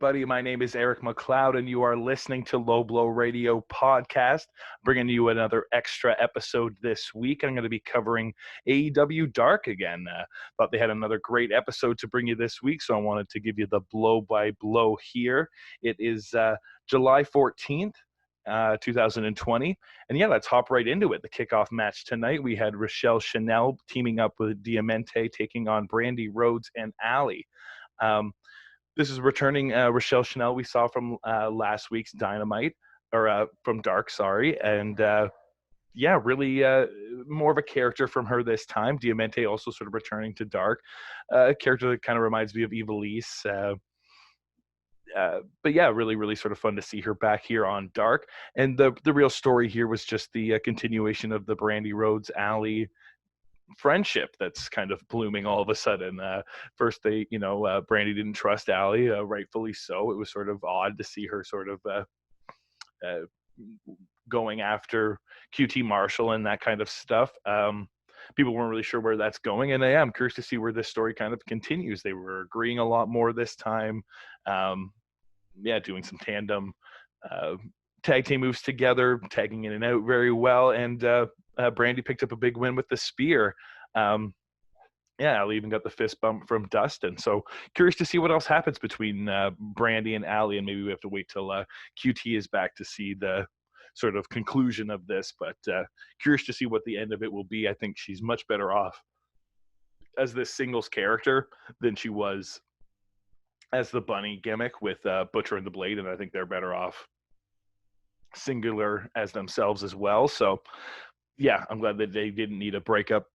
everybody. My name is Eric McLeod, and you are listening to Low Blow Radio podcast, bringing you another extra episode this week. I'm going to be covering AEW Dark again. Thought they had another great episode to bring you this week, so I wanted to give you the blow-by-blow here. It is July 14th. 2020. And yeah, let's hop right into it. The kickoff match tonight, we had Rochelle Chanel teaming up with Diamante, taking on Brandi, Rhodes, and Allie. This is returning Rochelle Chanel we saw from last week's Dynamite, or from Dark, sorry. And yeah, really more of a character from her this time. Diamante also sort of returning to Dark. A character that kind of reminds me of Ivelisse. But yeah, really sort of fun to see her back here on Dark. And the real story here was just the continuation of the Brandi, Rhodes, Allie friendship that's kind of blooming all of a sudden. First they, Brandi didn't trust Allie, rightfully so. It was sort of odd to see her sort of going after QT Marshall and that kind of stuff. People weren't really sure where that's going, and I'm curious to see where this story kind of continues. They were agreeing a lot more this time. Doing some tandem tag team moves together, tagging in and out very well, and Brandi picked up a big win with the spear. Allie even got the fist bump from Dustin. So curious to see what else happens between Brandi and Allie, and maybe we have to wait till QT is back to see the sort of conclusion of this, but curious to see what the end of it will be. I think she's much better off as this singles character than she was as the bunny gimmick with Butcher and the Blade, and I think they're better off singular as themselves as well. So yeah, I'm glad that they didn't need a breakup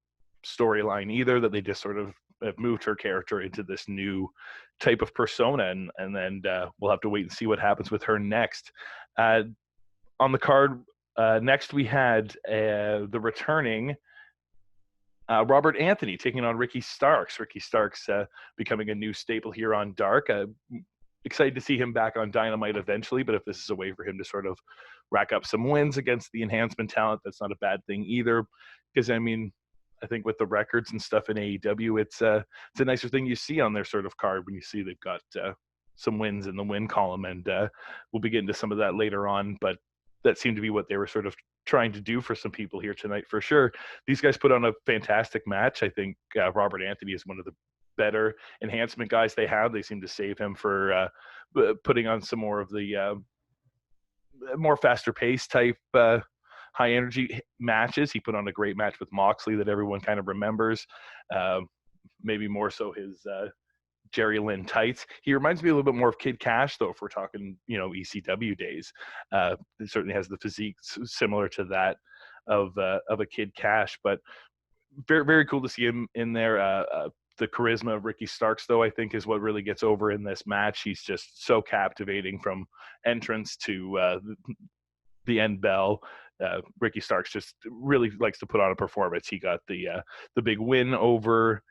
storyline either, that they just sort of have moved her character into this new type of persona, and then we'll have to wait and see what happens with her next. On the card, next we had the returning Robert Anthony taking on Ricky Starks. Ricky Starks becoming a new staple here on Dark. Excited to see him back on Dynamite eventually, but if this is a way for him to sort of rack up some wins against the Enhancement talent, that's not a bad thing either. Because, I mean, I think with the records and stuff in AEW, it's a nicer thing you see on their sort of card when you see they've got some wins in the win column, and we'll be getting to some of that later on, but that seemed to be what they were sort of trying to do for some people here tonight for sure. These guys put on a fantastic match. I think Robert Anthony is one of the better Enhancement guys they have. They seem to save him for putting on some more of the more faster pace type high energy matches. He put on a great match with Moxley that everyone kind of remembers, maybe more so his Jerry Lynn tights. He reminds me a little bit more of Kid Cash, though, if we're talking, ECW days. He certainly has the physique similar to that of a Kid Cash, but very, very cool to see him in there. The charisma of Ricky Starks, though, I think is what really gets over in this match. He's just so captivating from entrance to the end bell. Ricky Starks just really likes to put on a performance. He got the big win over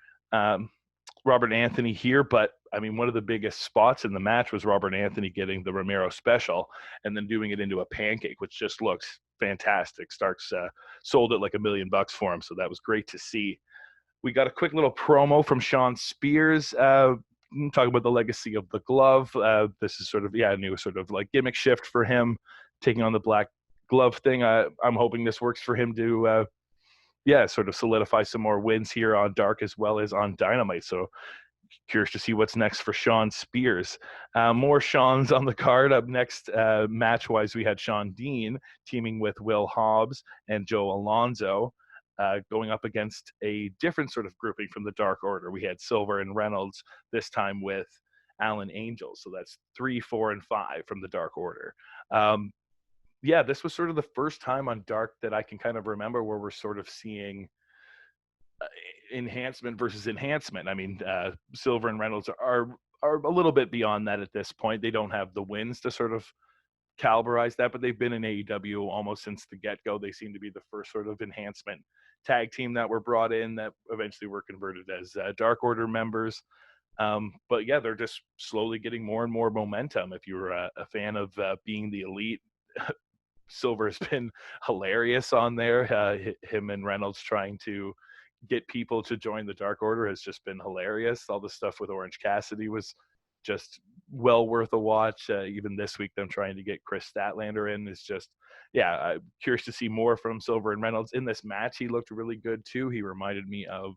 Robert Anthony here, but I mean, one of the biggest spots in the match was Robert Anthony getting the Romero special and then doing it into a pancake, which just looks fantastic. Starks sold it like $1 million for him, so that was great to see. We got a quick little promo from Shawn Spears talking about the legacy of the glove. This is sort of a new sort of like gimmick shift for him, taking on the black glove thing. I'm hoping this works for him to sort of solidify some more wins here on Dark as well as on Dynamite. So curious to see what's next for Shawn Spears. More Shawns on the card. Up next, match-wise, we had Shawn Dean teaming with Will Hobbs and Joe Alonzo, going up against a different sort of grouping from the Dark Order. We had Silver and Reynolds, this time with Alan Angel. So that's 3, 4, and 5 from the Dark Order. This was sort of the first time on Dark that I can kind of remember where we're sort of seeing Enhancement versus Enhancement. I mean, Silver and Reynolds are a little bit beyond that at this point. They don't have the wins to sort of caliberize that, but they've been in AEW almost since the get-go. They seem to be the first sort of Enhancement tag team that were brought in that eventually were converted as Dark Order members. But yeah, they're just slowly getting more and more momentum. If you're a fan of Being the Elite, Silver has been hilarious on there. Him and Reynolds trying to get people to join the Dark Order has just been hilarious. All the stuff with Orange Cassidy was just well worth a watch. Even this week, them trying to get Chris Statlander in is just, I'm curious to see more from Silver and Reynolds. In this match, he looked really good too. He reminded me of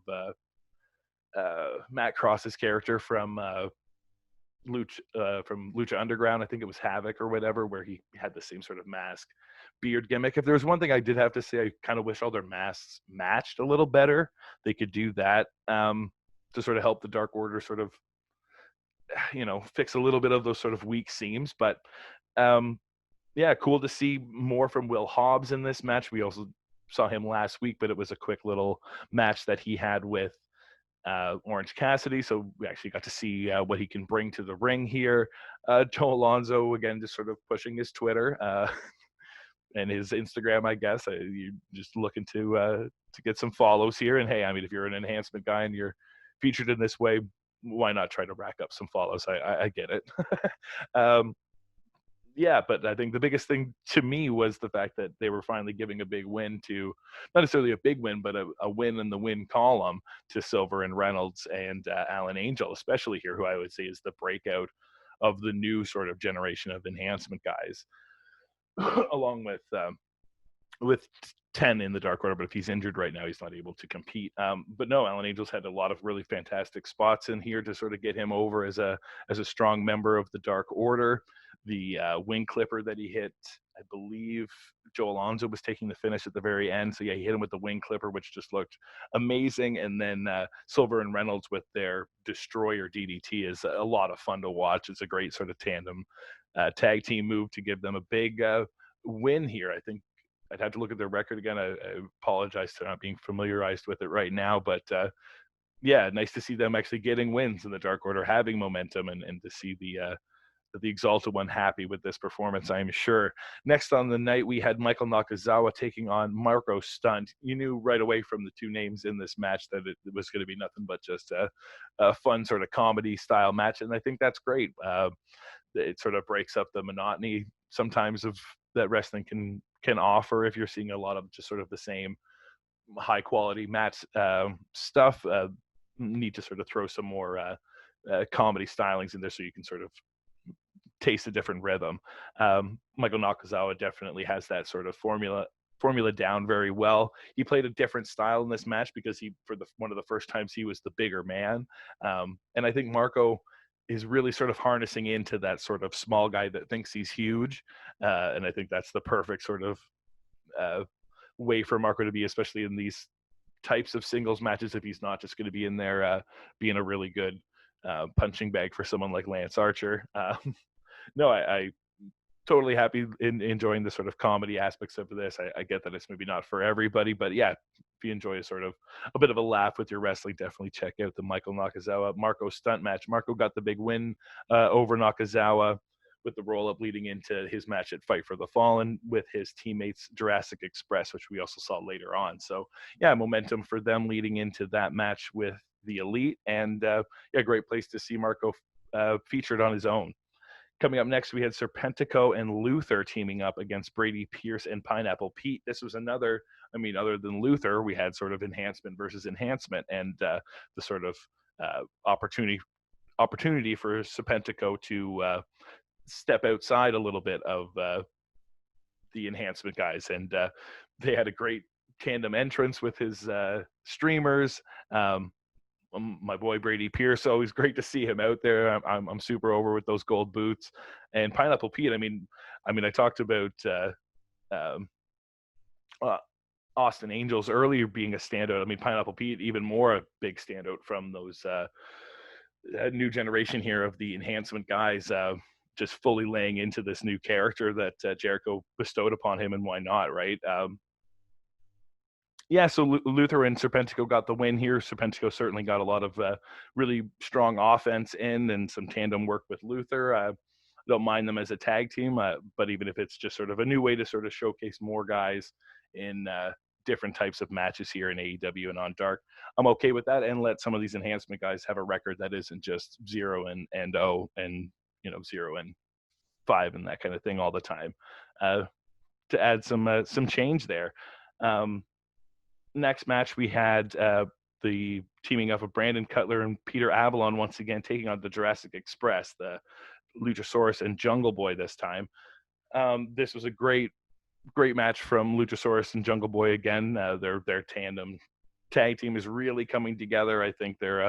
Matt Cross's character from Lucha Underground. I think it was Havoc or whatever, where he had the same sort of mask beard gimmick. If there was one thing I did have to say, I kind of wish all their masks matched a little better. They could do that to sort of help the Dark Order sort of, fix a little bit of those sort of weak seams. But cool to see more from Will Hobbs in this match. We also saw him last week, but it was a quick little match that he had with Orange Cassidy, so we actually got to see what he can bring to the ring here. Joe Alonzo, again, just sort of pushing his Twitter and his Instagram, I guess. You're just looking to get some follows here. And hey, I mean, if you're an enhancement guy and you're featured in this way, why not try to rack up some follows? I get it. But I think the biggest thing to me was the fact that they were finally giving a big win to, not necessarily a big win, but a win in the win column to Silver and Reynolds and Alan Angel, especially here, who I would say is the breakout of the new sort of generation of enhancement guys, along with 10 in the Dark Order. But if he's injured right now, he's not able to compete. But no, Alan Angel's had a lot of really fantastic spots in here to sort of get him over as a strong member of the Dark Order. The wing clipper that he hit, I believe Joe Alonzo was taking the finish at the very end. So he hit him with the wing clipper, which just looked amazing. And then Silver and Reynolds with their Destroyer DDT is a lot of fun to watch. It's a great sort of tandem tag team move to give them a big win here. I think I'd have to look at their record again. I apologize to not being familiarized with it right now, but nice to see them actually getting wins in the Dark Order, having momentum, and to see the Exalted One happy with this performance, I'm sure. Next on the night, we had Michael Nakazawa taking on Marco Stunt. You knew right away from the two names in this match that it was going to be nothing but just a fun sort of comedy style match, and I think that's great. It sort of breaks up the monotony sometimes of that wrestling can offer if you're seeing a lot of just sort of the same high quality match stuff. Need to sort of throw some more comedy stylings in there so you can sort of taste a different rhythm. Michael Nakazawa definitely has that sort of formula down very well. He played a different style in this match because one of the first times he was the bigger man. And I think Marco is really sort of harnessing into that sort of small guy that thinks he's huge. And I think that's the perfect sort of way for Marco to be, especially in these types of singles matches, if he's not just going to be in there being a really good punching bag for someone like Lance Archer. No, I totally happy enjoying the sort of comedy aspects of this. I get that it's maybe not for everybody, but if you enjoy a bit of a laugh with your wrestling, definitely check out the Michael Nakazawa Marco Stunt match. Marco got the big win over Nakazawa with the roll-up leading into his match at Fight for the Fallen with his teammates Jurassic Express, which we also saw later on. So momentum for them leading into that match with the Elite, and great place to see Marco featured on his own. Coming up next, we had Serpentico and Luther teaming up against Brady Pierce and Pineapple Pete. This was another, other than Luther, we had sort of enhancement versus enhancement, and the sort of opportunity for Serpentico to step outside a little bit of the enhancement guys. And they had a great tandem entrance with his streamers. My boy Brady Pierce, always great to see him out there. I'm super over with those gold boots. And Pineapple Pete, I talked about Austin Angels earlier being a standout. Pineapple Pete, even more a big standout from those new generation here of the enhancement guys, just fully laying into this new character that Jericho bestowed upon him, and why not, right? So Luther and Serpentico got the win here. Serpentico certainly got a lot of really strong offense in and some tandem work with Luther. I don't mind them as a tag team, but even if it's just sort of a new way to sort of showcase more guys in different types of matches here in AEW and on Dark, I'm okay with that, and let some of these enhancement guys have a record that isn't just 0-0 and 0 and 5 and that kind of thing all the time, to add some change there. Next match, we had the teaming up of Brandon Cutler and Peter Avalon once again taking on the Jurassic Express, the Luchasaurus and Jungle Boy this time. This was a great match from Luchasaurus and Jungle Boy again. Their tandem tag team is really coming together. I think they're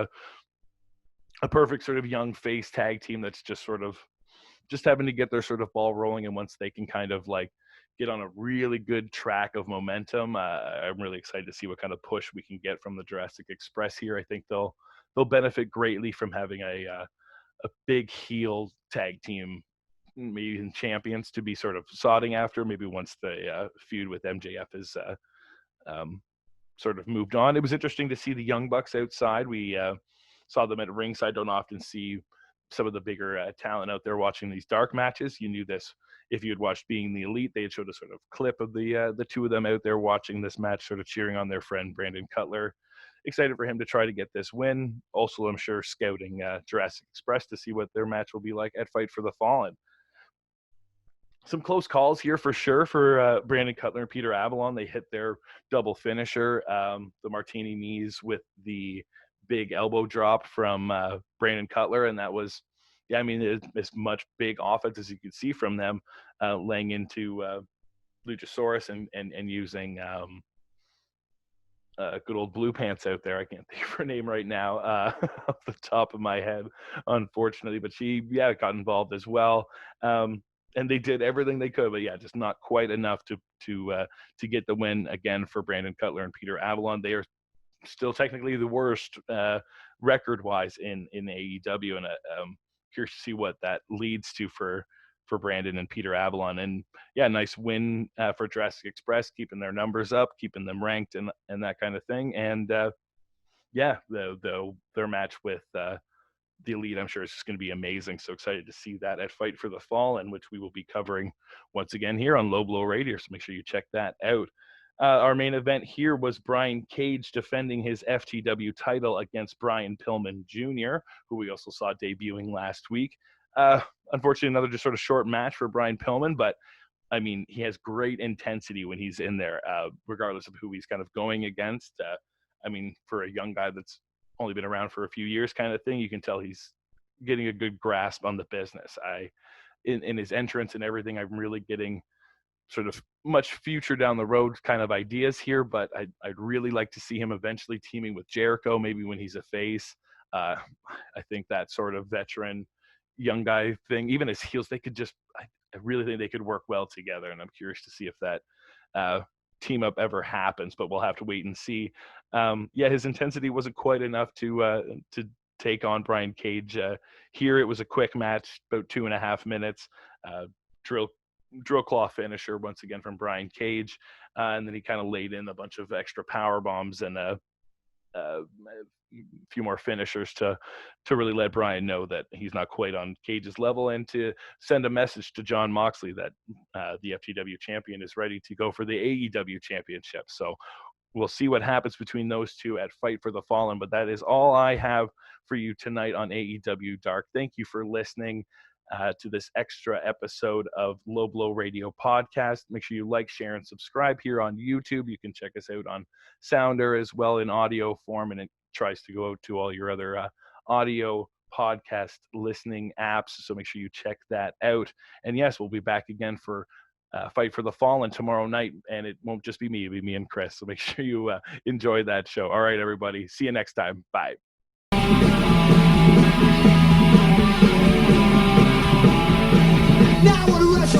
a perfect sort of young face tag team that's just having to get their sort of ball rolling, and once they can kind of like get on a really good track of momentum, I'm really excited to see what kind of push we can get from the Jurassic Express here. I think they'll benefit greatly from having a big heel tag team, maybe even champions, to be sort of sodding after, maybe once the feud with MJF is sort of moved on. It was interesting to see the Young Bucks outside. We saw them at ringside. Don't often see some of the bigger talent out there watching these dark matches. You knew this if you had watched Being the Elite. They had showed a sort of clip of the two of them out there watching this match, sort of cheering on their friend Brandon Cutler. Excited for him to try to get this win. Also, I'm sure scouting Jurassic Express to see what their match will be like at Fight for the Fallen. Some close calls here for sure for Brandon Cutler and Peter Avalon. They hit their double finisher, the Martini knees with the big elbow drop from Brandon Cutler, and that was, as much big offense as you could see from them, laying into Luchasaurus and using good old Blue Pants out there. I can't think of her name right now off the top of my head, unfortunately, but she got involved as well. And they did everything they could, but just not quite enough to get the win again for Brandon Cutler and Peter Avalon. They are still technically the worst record-wise in AEW, and curious to see what that leads to for Brandon and Peter Avalon. And nice win for Jurassic Express, keeping their numbers up, keeping them ranked, and that kind of thing. And their match with the Elite, I'm sure, is just going to be amazing. So excited to see that at Fight for the Fallen, which we will be covering once again here on LowBlowRadio. So make sure you check that out. Our main event here was Brian Cage defending his FTW title against Brian Pillman Jr., who we also saw debuting last week. Unfortunately, another just sort of short match for Brian Pillman, but I mean, he has great intensity when he's in there, regardless of who he's kind of going against. For a young guy that's only been around for a few years kind of thing, you can tell he's getting a good grasp on the business. In his entrance and everything, I'm really getting sort of much future down the road kind of ideas here, but I'd really like to see him eventually teaming with Jericho, maybe when he's a face. I think that sort of veteran young guy thing, even as heels, they could just, I really think they could work well together, and I'm curious to see if that team up ever happens, but we'll have to wait and see. His intensity wasn't quite enough to take on Brian Cage. Here it was a quick match, about 2.5 minutes. Drill claw finisher once again from Brian Cage, and then he kind of laid in a bunch of extra power bombs and a few more finishers to really let Brian know that he's not quite on Cage's level, and to send a message to Jon Moxley that the FTW champion is ready to go for the AEW championship. So we'll see what happens between those two at Fight for the Fallen, but that is all I have for you tonight on AEW Dark. Thank you for listening to this extra episode of LowBlowRadio podcast. Make sure you like, share, and subscribe here on YouTube. You can check us out on Sounder as well in audio form, and it tries to go out to all your other audio podcast listening apps. So make sure you check that out. And yes, we'll be back again for Fight for the Fallen tomorrow night, and it won't just be me, it'll be me and Chris. So make sure you enjoy that show. All right, everybody. See you next time. Bye.